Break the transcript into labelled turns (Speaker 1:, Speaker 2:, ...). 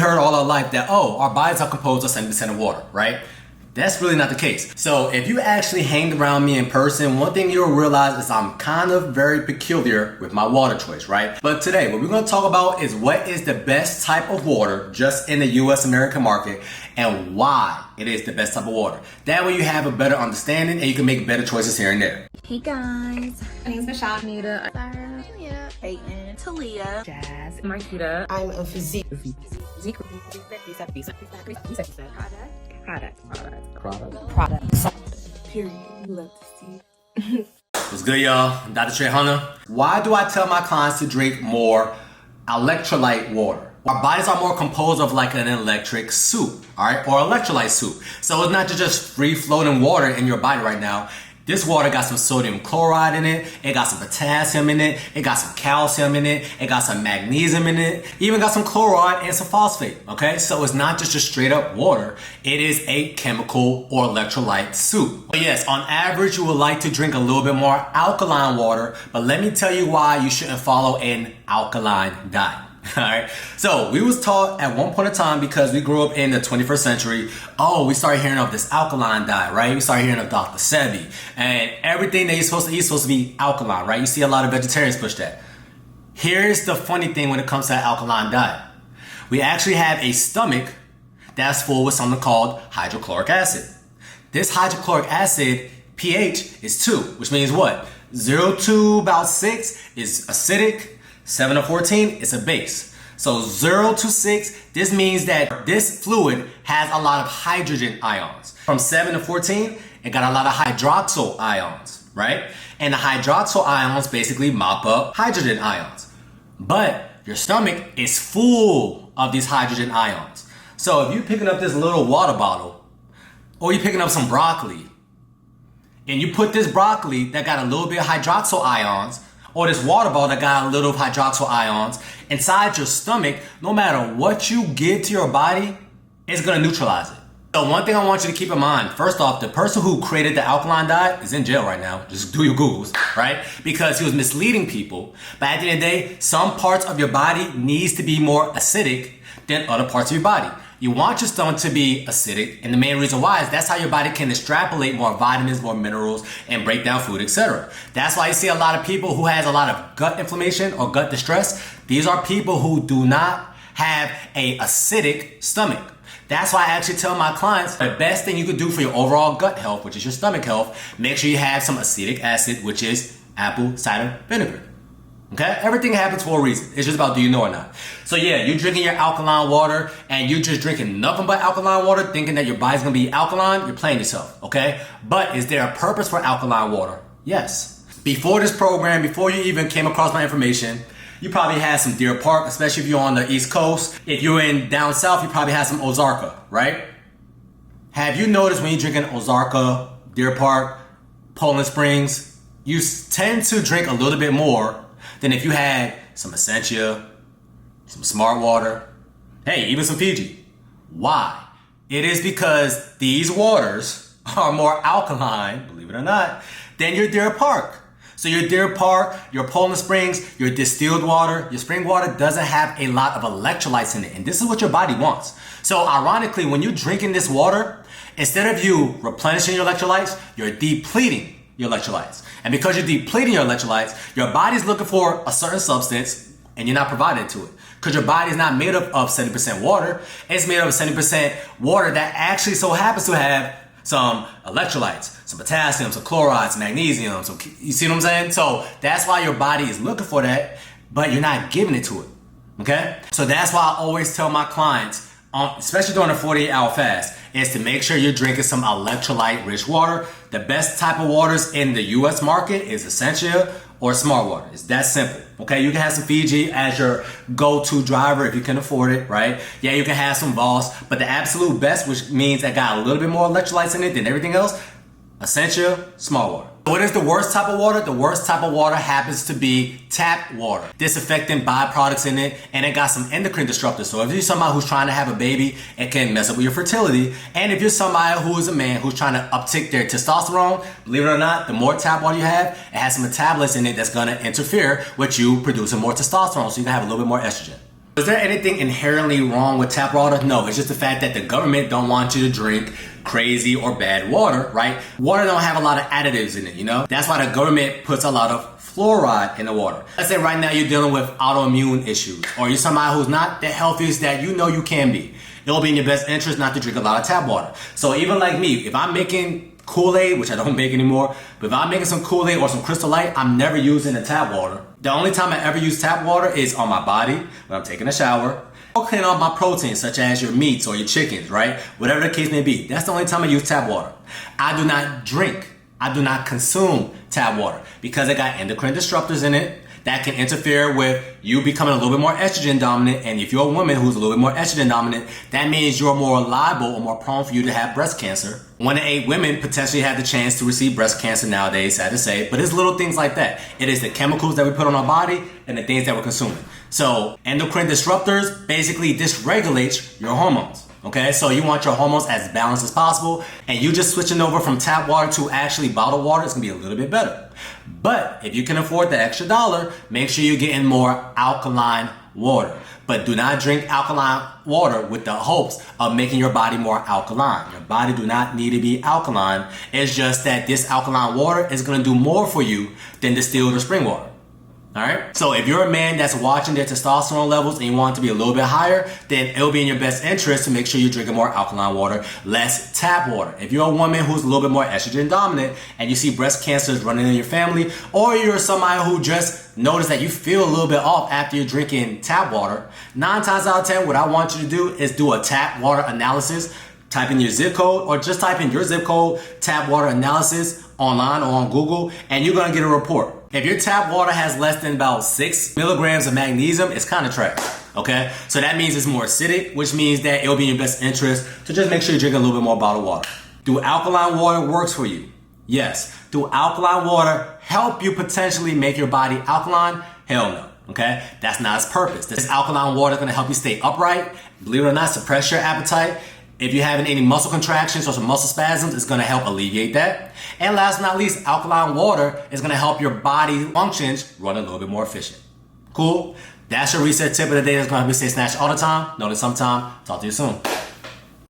Speaker 1: heard all our life that, oh, our bodies are composed of 70% of water, right? That's really not the case. So if you actually hanged around me in person, one thing you'll realize is I'm kind of very peculiar with my water choice, right? But today, what we're gonna talk about is what is the best type of water just in the US American market and why it is the best type of water. That way you have a better understanding and you can make better choices here and there.
Speaker 2: Hey guys,
Speaker 3: My name's Michelle.
Speaker 2: Anita, Sarah, Julia, Peyton, Talia,
Speaker 3: Jazz. Marquita.
Speaker 4: I'm a physique.
Speaker 3: Product. Period. You love to see.
Speaker 1: What's good, y'all? I'm Dr.Trehunna. Why do I tell my clients to drink more electrolyte water? Our bodies are more composed of like an electric soup, all right, or electrolyte soup. So it's not just free floating water in your body right now. This water got some sodium chloride in it, it got some potassium in it, it got some calcium in it, it got some magnesium in it, even got some chloride and some phosphate, okay? So it's not just a straight up water, it is a chemical or electrolyte soup. But yes, on average, you would like to drink a little bit more alkaline water, but let me tell you why you shouldn't follow an alkaline diet. Alright, so we was taught at one point in time, because we grew up in the 21st century, we started hearing of this alkaline diet, right? We started hearing of Dr. Sebi, and everything that you're supposed to eat is supposed to be alkaline, right? You see a lot of vegetarians push that. Here's the funny thing when it comes to that alkaline diet. We actually have a stomach that's full with something called hydrochloric acid. This hydrochloric acid pH is 2, which means what? 0 to about 6 is acidic. 7 to 14 is a base. So 0 to 6, this means that this fluid has a lot of hydrogen ions. From 7 to 14, it got a lot of hydroxyl ions, right? And the hydroxyl ions basically mop up hydrogen ions. But your stomach is full of these hydrogen ions. So if you're picking up this little water bottle, or you're picking up some broccoli, and you put this broccoli that got a little bit of hydroxyl ions, or this water bottle that got a little hydroxyl ions inside your stomach, no matter what you give to your body, it's gonna neutralize it. So one thing I want you to keep in mind, first off, the person who created the alkaline diet is in jail right now. Just do your Googles, right? Because he was misleading people. But at the end of the day, some parts of your body needs to be more acidic than other parts of your body. You want your stomach to be acidic, and the main reason why is that's how your body can extrapolate more vitamins, more minerals, and break down food, etc. That's why you see a lot of people who has a lot of gut inflammation or gut distress. These are people who do not have a acidic stomach. That's why I actually tell my clients the best thing you could do for your overall gut health, which is your stomach health, make sure you have some acetic acid, which is apple cider vinegar. Okay? Everything happens for a reason. It's just about do you know or not. So yeah, you're drinking your alkaline water and you're just drinking nothing but alkaline water thinking that your body's gonna be alkaline, you're playing yourself, okay? But is there a purpose for alkaline water? Yes. Before this program, before you even came across my information, you probably had some Deer Park, especially if you're on the East Coast. If you're in down south, you probably had some Ozarka, right? Have you noticed when you're drinking Ozarka, Deer Park, Poland Springs, you tend to drink a little bit more than if you had some Essentia, some Smart Water, hey, even some Fiji. Why? It is because these waters are more alkaline, believe it or not, than your Deer Park. So your Deer Park, your Poland Springs, your distilled water, your spring water doesn't have a lot of electrolytes in it. And this is what your body wants. So ironically, when you're drinking this water, instead of you replenishing your electrolytes, you're depleting your electrolytes. And because you're depleting your electrolytes, your body's looking for a certain substance and you're not providing it to it. Because your body is not made up of 70% water. It's made up of 70% water that actually so happens to have some electrolytes, some potassium, some chloride, some magnesium. You see what I'm saying? So that's why your body is looking for that, but you're not giving it to it. Okay? So that's why I always tell my clients, especially during a 48-hour fast, is to make sure you're drinking some electrolyte-rich water. The best type of waters in the U.S. market is Essentia or Smart Water. It's that simple. Okay, you can have some Fiji as your go-to driver if you can afford it, right? Yeah, you can have some Voss, but the absolute best, which means that got a little bit more electrolytes in it than everything else, Essentia, Smart Water. What is the worst type of water? The worst type of water happens to be tap water. Disinfectant byproducts in it, and it got some endocrine disruptors. So if you're somebody who's trying to have a baby, it can mess up with your fertility. And if you're somebody who is a man who's trying to uptick their testosterone, believe it or not, the more tap water you have, it has some metabolites in it that's gonna interfere with you producing more testosterone, so you can have a little bit more estrogen. Is there anything inherently wrong with tap water? No, it's just the fact that the government don't want you to drink crazy or bad water, right? Water don't have a lot of additives in it, you know? That's why the government puts a lot of fluoride in the water. Let's say right now you're dealing with autoimmune issues, or you're somebody who's not the healthiest that you know you can be. It'll be in your best interest not to drink a lot of tap water. So even like me, if I'm making Kool-Aid, which I don't make anymore, but if I'm making some Kool-Aid or some Crystal Light, I'm never using the tap water. The only time I ever use tap water is on my body, when I'm taking a shower, or clean off my proteins, such as your meats or your chickens, right? Whatever the case may be. That's the only time I use tap water. I do not drink, I do not consume tap water because it got endocrine disruptors in it that can interfere with you becoming a little bit more estrogen dominant. And if you're a woman who's a little bit more estrogen dominant, that means you're more liable or more prone for you to have breast cancer. 1 in 8 women potentially have the chance to receive breast cancer nowadays, sad to say, but it's little things like that. It is the chemicals that we put on our body and the things that we're consuming. So endocrine disruptors basically dysregulate your hormones. Okay, so you want your hormones as balanced as possible, and you just switching over from tap water to actually bottled water is gonna be a little bit better. But if you can afford the extra dollar, make sure you're getting more alkaline water. But do not drink alkaline water with the hopes of making your body more alkaline. Your body do not need to be alkaline. It's just that this alkaline water is gonna do more for you than distilled or spring water. Alright? So if you're a man that's watching their testosterone levels and you want it to be a little bit higher, then it'll be in your best interest to make sure you're drinking more alkaline water, less tap water. If you're a woman who's a little bit more estrogen dominant and you see breast cancer is running in your family, or you're somebody who just noticed that you feel a little bit off after you're drinking tap water, 9 times out of 10, what I want you to do is do a tap water analysis. Type in your zip code, or just type in your zip code, tap water analysis online or on Google, and you're gonna get a report. If your tap water has less than about 6 milligrams of magnesium, it's kind of trash, okay? So that means it's more acidic, which means that it'll be in your best interest to just make sure you drink a little bit more bottled water. Do alkaline water works for you? Yes. Do alkaline water help you potentially make your body alkaline? Hell no. Okay, that's not its purpose. This alkaline water is going to help you stay upright, believe it or not, suppress your appetite. If you're having any muscle contractions or some muscle spasms, it's gonna help alleviate that. And last but not least, alkaline water is gonna help your body functions run a little bit more efficient. Cool? That's your reset tip of the day that's gonna help you stay snatched all the time. Notice sometime. Talk to you soon.